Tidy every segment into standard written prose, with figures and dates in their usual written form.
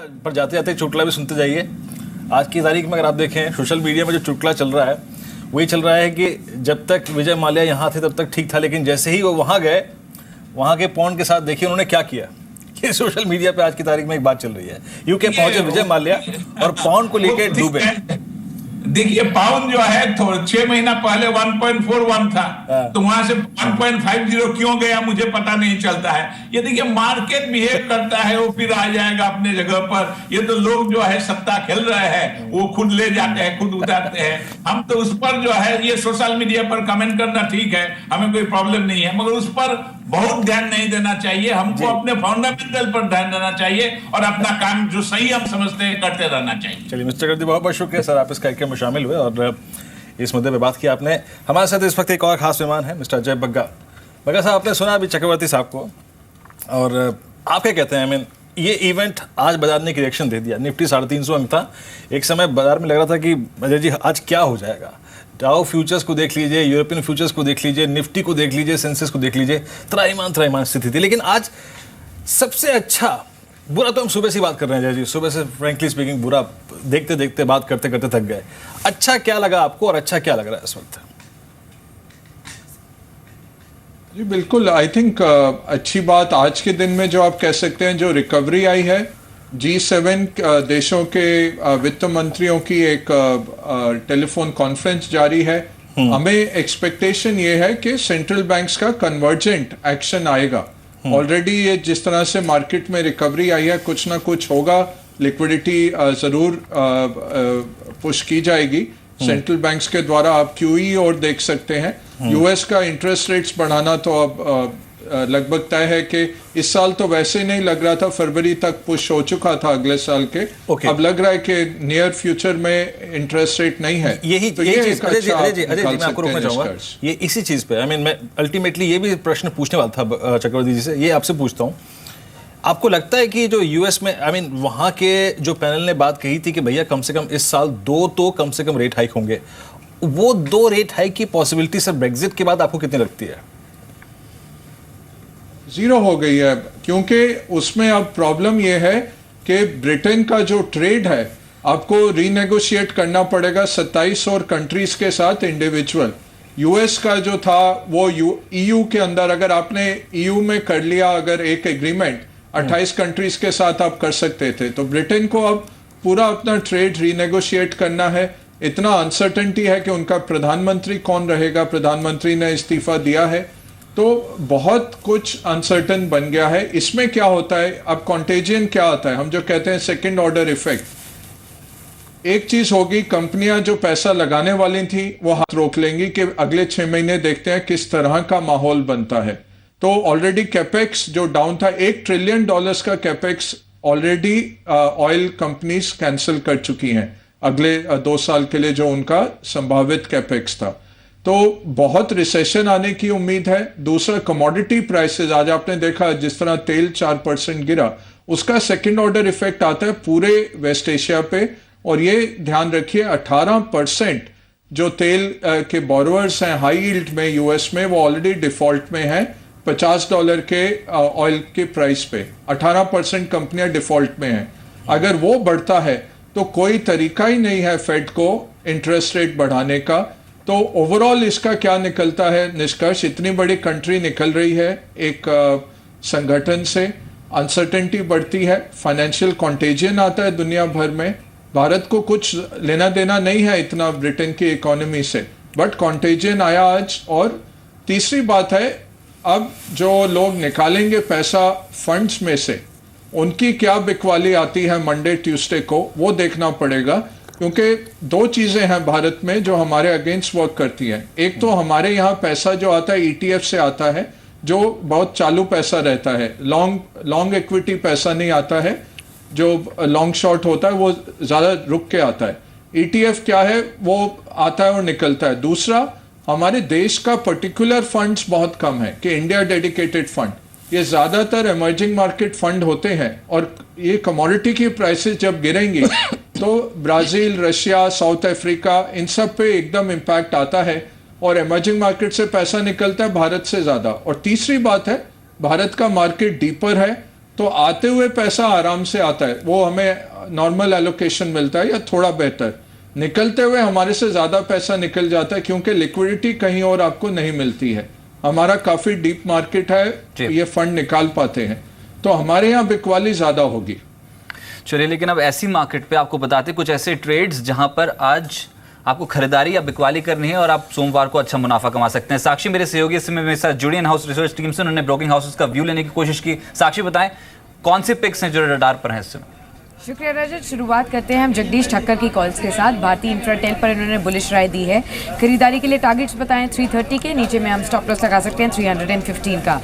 पर जाते जाते चुटकुला भी सुनते जाइए। आज की तारीख में अगर आप देखें सोशल मीडिया में जो चुटकुला चल रहा है वही चल रहा है कि जब तक विजय माल्या यहाँ थे तब तक ठीक था, लेकिन जैसे ही वो वहाँ गए, वहाँ के पॉन के साथ देखिए उन्होंने क्या किया। ये सोशल मीडिया पे आज की तारीख में एक बात चल रही है। यूके पहुंचे विजय माल्या और पॉन को लेके डूबे। देखिए पाउंड जो है 6 महीना पहले 1.41 था, तो वहां से 1.50 क्यों गया मुझे पता नहीं चलता है। ये देखिए मार्केट बिहेव करता है, वो फिर आ जाएगा अपने जगह पर। ये तो लोग जो है सत्ता खेल रहे हैं, वो खुद ले जाते हैं, खुद उतारते हैं। हम तो उस पर जो है ये सोशल मीडिया पर कमेंट करना ठीक है, हमें कोई प्रॉब्लम नहीं है, मगर उस पर बहुत ध्यान नहीं देना चाहिए। हमको अपने फंडामेंटल पर ध्यान देना चाहिए और अपना काम जो सही हम समझते हैं करते रहना चाहिए। चलिए मिस्टर गर्दी, बहुत बहुत शुक्रिया सर, आप इस कार्यक्रम में शामिल हुए और इस मुद्दे पे बात की आपने। हमारे साथ इस वक्त एक और खास मेहमान है मिस्टर अजय बग्गा। बग्गा साहब, आपने सुना अभी चक्रवर्ती साहब को, और आप क्या कहते हैं? आई मीन ये इवेंट आज बाजार ने एक रिएक्शन दे दिया। निफ्टी 350 अंक था, एक समय बाजार में लग रहा था कि अजय जी आज क्या हो जाएगा। डाउ फ्यूचर्स को देख लीजिए, यूरोपियन फ्यूचर्स को देख लीजिए, निफ्टी को देख लीजिए, सेंसेक्स को देख लीजिए, त्राईमान स्थिति थी। लेकिन आज सबसे अच्छा, बुरा तो हम सुबह से बात कर रहे हैं अजय जी, सुबह से फ्रेंकली स्पीकिंग बुरा देखते देखते बात करते करते थक गए। अच्छा क्या लगा आपको और अच्छा क्या लग रहा है इस वक्त? जी बिल्कुल, आई थिंक अच्छी बात आज के दिन में जो आप कह सकते हैं जो रिकवरी आई है, G7 देशों के वित्त मंत्रियों की एक टेलीफोन कॉन्फ्रेंस जारी है। हमें एक्सपेक्टेशन ये है कि सेंट्रल बैंक्स का कन्वर्जेंट एक्शन आएगा। ऑलरेडी ये जिस तरह से मार्केट में रिकवरी आई है, कुछ ना कुछ होगा, लिक्विडिटी जरूर पुश की जाएगी सेंट्रल बैंक्स के द्वारा। आप QE और देख सकते हैं, US का इंटरेस्ट रेट्स बढ़ाना तो अब लगभग तय है कि इस साल तो वैसे ही नहीं लग रहा था, फरवरी तक पुश हो चुका था अगले साल के। अब लग रहा है कि नियर फ्यूचर में इंटरेस्ट रेट नहीं है। यही तो यही चीज अजय मैं आपको रोकना चाहूंगा ये इसी चीज पे। आई मीन मैं अल्टीमेटली ये भी प्रश्न पूछने वाला था चक्रवर्ती जी से, ये आपसे पूछता हूँ। आपको लगता है कि जो US में, आई मीन वहाँ के जो पैनल ने बात कही थी कि भैया कम से कम इस साल 2 तो कम से कम रेट हाइक होंगे, वो 2 रेट हाइक की पॉसिबिलिटी सर ब्रेग्जिट के बाद आपको कितनी लगती है? 0 हो गई है, क्योंकि उसमें अब प्रॉब्लम यह है कि ब्रिटेन का जो ट्रेड है आपको रीनेगोशिएट करना पड़ेगा 27 और कंट्रीज के साथ इंडिविजुअल। US का जो था वो EU के अंदर, अगर आपने EU में कर लिया अगर एक एग्रीमेंट 28 कंट्रीज के साथ आप कर सकते थे, तो ब्रिटेन को अब पूरा अपना ट्रेड रीनेगोशिएट करना है। इतना अनसर्टेनिटी है कि उनका प्रधानमंत्री कौन रहेगा, प्रधानमंत्री ने इस्तीफा दिया है, तो बहुत कुछ अनसर्टन बन गया है। इसमें क्या होता है अब, कॉन्टेजियन क्या आता है, हम जो कहते हैं सेकंड ऑर्डर इफेक्ट। एक चीज होगी, कंपनियां जो पैसा लगाने वाली थी वो हाथ रोक लेंगी कि अगले 6 महीने देखते हैं किस तरह का माहौल बनता है। तो ऑलरेडी कैपेक्स जो डाउन था, $1 ट्रिलियन का capex already oil companies cancel कर चुकी हैं अगले 2 साल के लिए, जो उनका संभावित कैपेक्स था। तो बहुत रिसेशन आने की उम्मीद है। दूसरा, कमोडिटी प्राइसेस, आज आपने देखा जिस तरह तेल 4% गिरा, उसका सेकंड ऑर्डर इफेक्ट आता है पूरे वेस्ट एशिया पे। और ये ध्यान रखिए 18% जो तेल के बोरोवर्स हैं हाई यील्ड में US में, वो ऑलरेडी डिफॉल्ट में हैं $50 के ऑयल के प्राइस पे। 18% कंपनियां डिफॉल्ट में हैं। अगर वो बढ़ता है तो कोई तरीका ही नहीं है फेड को इंटरेस्ट रेट बढ़ाने का। तो ओवरऑल इसका क्या निकलता है निष्कर्ष, इतनी बड़ी कंट्री निकल रही है एक संगठन से, अनसर्टेनिटी बढ़ती है, फाइनेंशियल कॉन्टेजियन आता है दुनिया भर में। भारत को कुछ लेना देना नहीं है इतना ब्रिटेन की इकोनॉमी से, बट कॉन्टेजियन आया आज। और तीसरी बात है, अब जो लोग निकालेंगे पैसा फंड्स में से, उनकी क्या बिकवाली आती है मंडे ट्यूसडे को, वो देखना पड़ेगा। क्योंकि 2 चीजें हैं भारत में जो हमारे अगेंस्ट वर्क करती हैं। एक तो हमारे यहाँ पैसा जो आता है ETF से आता है, जो बहुत चालू पैसा रहता है, लॉन्ग इक्विटी पैसा नहीं आता है, जो लॉन्ग शॉर्ट होता है वो ज्यादा रुक के आता है। ETF क्या है, वो आता है और निकलता है। दूसरा, हमारे देश का पर्टिकुलर फंड्स बहुत कम है कि इंडिया डेडिकेटेड फंड, ये ज्यादातर इमर्जिंग मार्केट फंड होते हैं। और ये कमोडिटी की प्राइसेस जब गिरेंगी तो ब्राजील, रशिया, साउथ अफ्रीका, इन सब पे एकदम इम्पैक्ट आता है और इमर्जिंग मार्केट से पैसा निकलता है भारत से ज्यादा। और तीसरी बात है, भारत का मार्केट डीपर है, तो आते हुए पैसा आराम से आता है, वो हमें नॉर्मल एलोकेशन मिलता है या थोड़ा बेहतर। निकलते हुए हमारे से ज्यादा पैसा निकल जाता है क्योंकि लिक्विडिटी कहीं और आपको नहीं मिलती है। हमारा काफी डीप मार्केट है, ये फंड निकाल पाते हैं, तो हमारे यहाँ बिकवाली ज्यादा होगी। चलिए, लेकिन अब ऐसी मार्केट पे आपको बताते कुछ ऐसे ट्रेड्स जहां पर आज आपको खरीदारी या बिकवाली करनी है और आप सोमवार को अच्छा मुनाफा कमा सकते हैं। साक्षी मेरे सहयोगी इस समय मेरे साथ जुड़ी इन हाउस रिसर्च टीम से, उन्होंने ब्रोकिंग हाउसेस का व्यू लेने की कोशिश की। साक्षी बताएं कौन से पिक्स हैं जो रडार पर हैं इस समय? शुक्रिया रजत। शुरुआत करते हैं हम जगदीश ठक्कर की कॉल्स के साथ। भारतीय इंफ्राटेल पर इन्होंने बुलिश राय दी है। खरीदारी के लिए टारगेट्स बताएं 330 के, नीचे में हम स्टॉप लॉस लगा सकते हैं 315 का।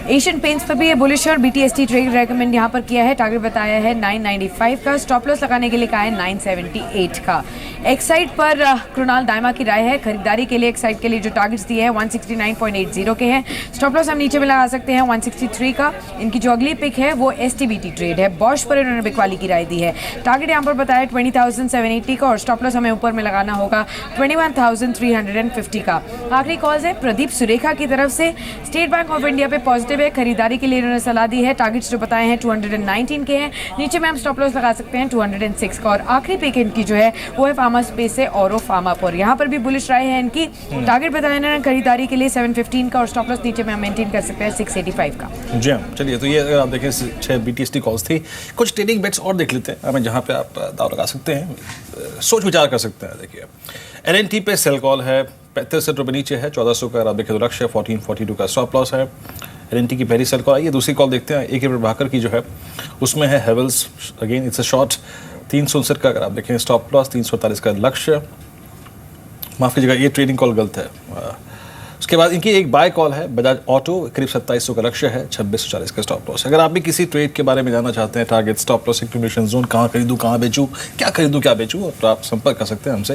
एशियन पेंट्स पर भी ये बुलिश है और BTST ट्रेड रेकमेंड यहाँ पर किया है, टारगेट बताया है 995 का, स्टॉप लॉस लगाने के लिए कहा है 978 का। एक्साइड पर कृणाल दायमा की राय है। खरीदारी के लिए एक्साइड के लिए जो टारगेट्स दिए हैं 169.80 के हैं, स्टॉप लॉस हम नीचे में लगा सकते हैं 163 का। इनकी जो अगली पिक है वो STBT ट्रेड है, बॉश पर इन्होंने बिकवाली की राय दी है। टारगेट यहाँ पर बताया 20,780 का और स्टॉप लॉस हमें ऊपर में लगाना होगा 21,350 का। आखिरी कॉल्स है प्रदीप सुरेखा की तरफ से। स्टेट बैंक ऑफ इंडिया पे पॉजिटिव है, खरीदारी के लिए इन्होंने सलाह दी है। टारगेट्स जो बताए हैं 219 के हैं, नीचे में हम स्टॉप लॉस लगा सकते हैं 206 का। और आखिरी पिक इनकी जो है वो है फार्मा स्पेस से औरो फार्मा पर, यहाँ पर भी बुलिश राय है इनकी। टारगेट बताया इन्होंने खरीदारी के लिए 715 का और स्टॉप लॉस नीचे में हम मेंटेन कर सकते हैं 685 का। जी हाँ, चलिए, तो ये अगर आप देखें 6 BTST कॉल्स थी। कुछ ट्रेडिंग बेट्स और देख लेते हैं हमें, जहाँ पे आप दाव लगा सकते हैं, सोच विचार कर सकते हैं। देखिए LNT पे सेल कॉल है, 35 रुपये नीचे है, 1400 का आप देखें तो लक्ष्य है, 1442 का स्टॉप लॉस है। LNT की पहली सेल कॉल आई है। दूसरी कॉल देखते हैं AK प्रभाकर की जो है, उसमें है Havells, again it's a short, 359 का अगर आप देखें स्टॉप लॉस, 348 का लक्ष्य। माफ़ कीजिएगा, ये ट्रेडिंग कॉल गलत है। उसके बाद इनकी एक बाय कॉल है बजाज ऑटो, करीब 2700 का लक्ष्य है, 2640 का स्टॉप लॉस। अगर आप भी किसी ट्रेड के बारे में जानना चाहते हैं, target, stop loss, accumulation zone, कहाँ खरीदूँ, कहाँ बेचूँ, क्या खरीदूँ, क्या बेचूँ, तो आप संपर्क कर सकते हैं हमसे।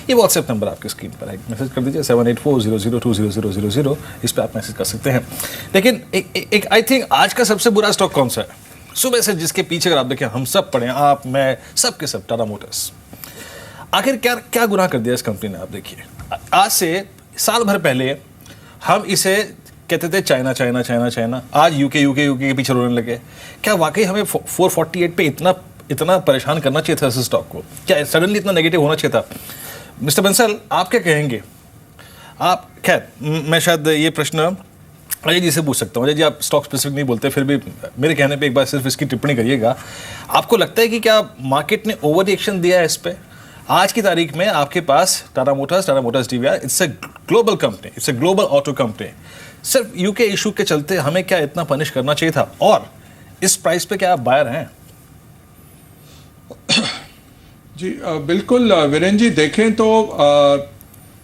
ये व्हाट्सएप नंबर आपकी स्क्रीन पर है, मैसेज कर दीजिए 7840020000। इस पर आप मैसेज कर सकते हैं। लेकिन एक आई थिंक आज का सबसे बुरा स्टॉक कौन सा है सुबह से, जिसके पीछे अगर आप देखें, हम सब पढ़े, आप, मैं, सब के सब, टाटा मोटर्स। आखिर क्या क्या गुनाह कर दिया इस कंपनी ने? आप देखिए, आज से साल भर पहले हम इसे कहते थे चाइना चाइना चाइना चाइना, आज यूके के पीछे रोने लगे। क्या वाकई हमें 448 पे इतना परेशान करना चाहिए था इस स्टॉक को? क्या सडनली इतना नेगेटिव होना चाहिए था? मिस्टर बंसल, आप क्या कहेंगे? आप, खैर, मैं शायद ये प्रश्न अजय जी से पूछ सकता हूँ। अजय जी, आप स्टॉक स्पेसिफिक नहीं बोलते, फिर भी मेरे कहने पे एक बार सिर्फ इसकी टिप्पणी करिएगा। आपको लगता है कि क्या मार्केट ने ओवर रिएक्शन दिया है इस पर? आज की तारीख में आपके पास Tata motors TVR, it's a global company, it's a global auto company. सिर्फ यूके इशू के चलते हमें क्या इतना पनिश करना चाहिए था? और इस प्राइस पे क्या आप बायर हैं? जी बिल्कुल वीरेन जी, देखें तो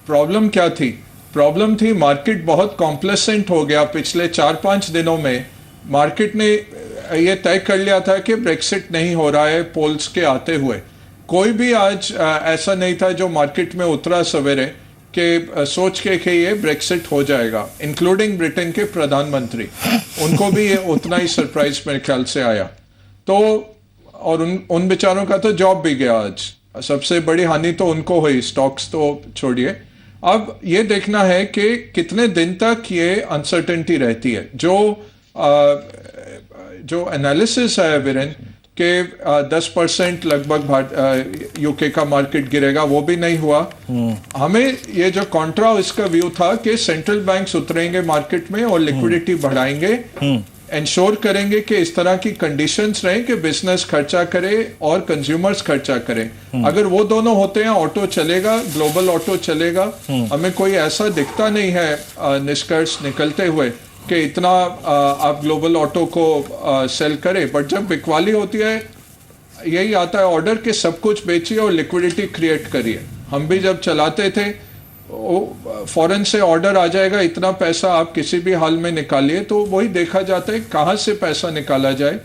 प्रॉब्लम क्या थी? प्रॉब्लम थी मार्केट बहुत कॉम्प्लेसेंट हो गया। पिछले 4-5 दिनों में मार्केट ने ये तय कर लिया था कि ब्रेक्सिट नहीं हो रहा है। पोल्स के आते हुए कोई भी आज ऐसा नहीं था जो मार्केट में उतरा सवेरे कि सोच के कि ये ब्रेक्सिट हो जाएगा, इंक्लूडिंग ब्रिटेन के प्रधानमंत्री। उनको भी ये उतना ही सरप्राइज मेरे ख्याल से आया। तो और उन बेचारों का तो जॉब भी गया। आज सबसे बड़ी हानि तो उनको हुई, स्टॉक्स तो छोड़िए। अब ये देखना है कि कितने दिन तक ये अनसर्टेनिटी रहती है। जो एनालिसिस है वीरेन के 10% लगभग यूके का मार्केट गिरेगा, वो भी नहीं हुआ। हमें ये जो कॉन्ट्रा इसका व्यू था कि सेंट्रल बैंक्स उतरेंगे मार्केट में और लिक्विडिटी बढ़ाएंगे, इंश्योर करेंगे कि इस तरह की कंडीशंस रहें कि बिजनेस खर्चा करे और कंज्यूमर्स खर्चा करें। अगर वो दोनों होते हैं, ऑटो चलेगा, ग्लोबल ऑटो चलेगा। हमें कोई ऐसा दिखता नहीं है निष्कर्ष निकलते हुए कि इतना आप ग्लोबल ऑटो को सेल करें। बट जब बिकवाली होती है, यही आता है ऑर्डर के सब कुछ बेचिए और लिक्विडिटी क्रिएट करिए। हम भी जब चलाते थे, फॉरेन से ऑर्डर आ जाएगा, इतना पैसा आप किसी भी हाल में निकालिए। तो वही देखा जाता है कहाँ से पैसा निकाला जाए,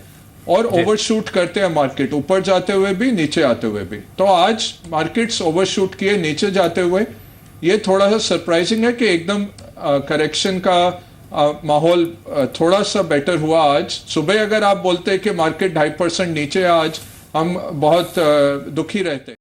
और ओवरशूट करते हैं मार्केट, ऊपर जाते हुए भी, नीचे आते हुए भी। तो आज मार्केट्स ओवरशूट किए नीचे जाते हुए। ये थोड़ा सा सरप्राइजिंग है कि एकदम करेक्शन का माहौल थोड़ा सा बेटर हुआ आज सुबह। अगर आप बोलते हैं कि मार्केट 2.5% नीचे आज, हम बहुत दुखी रहते।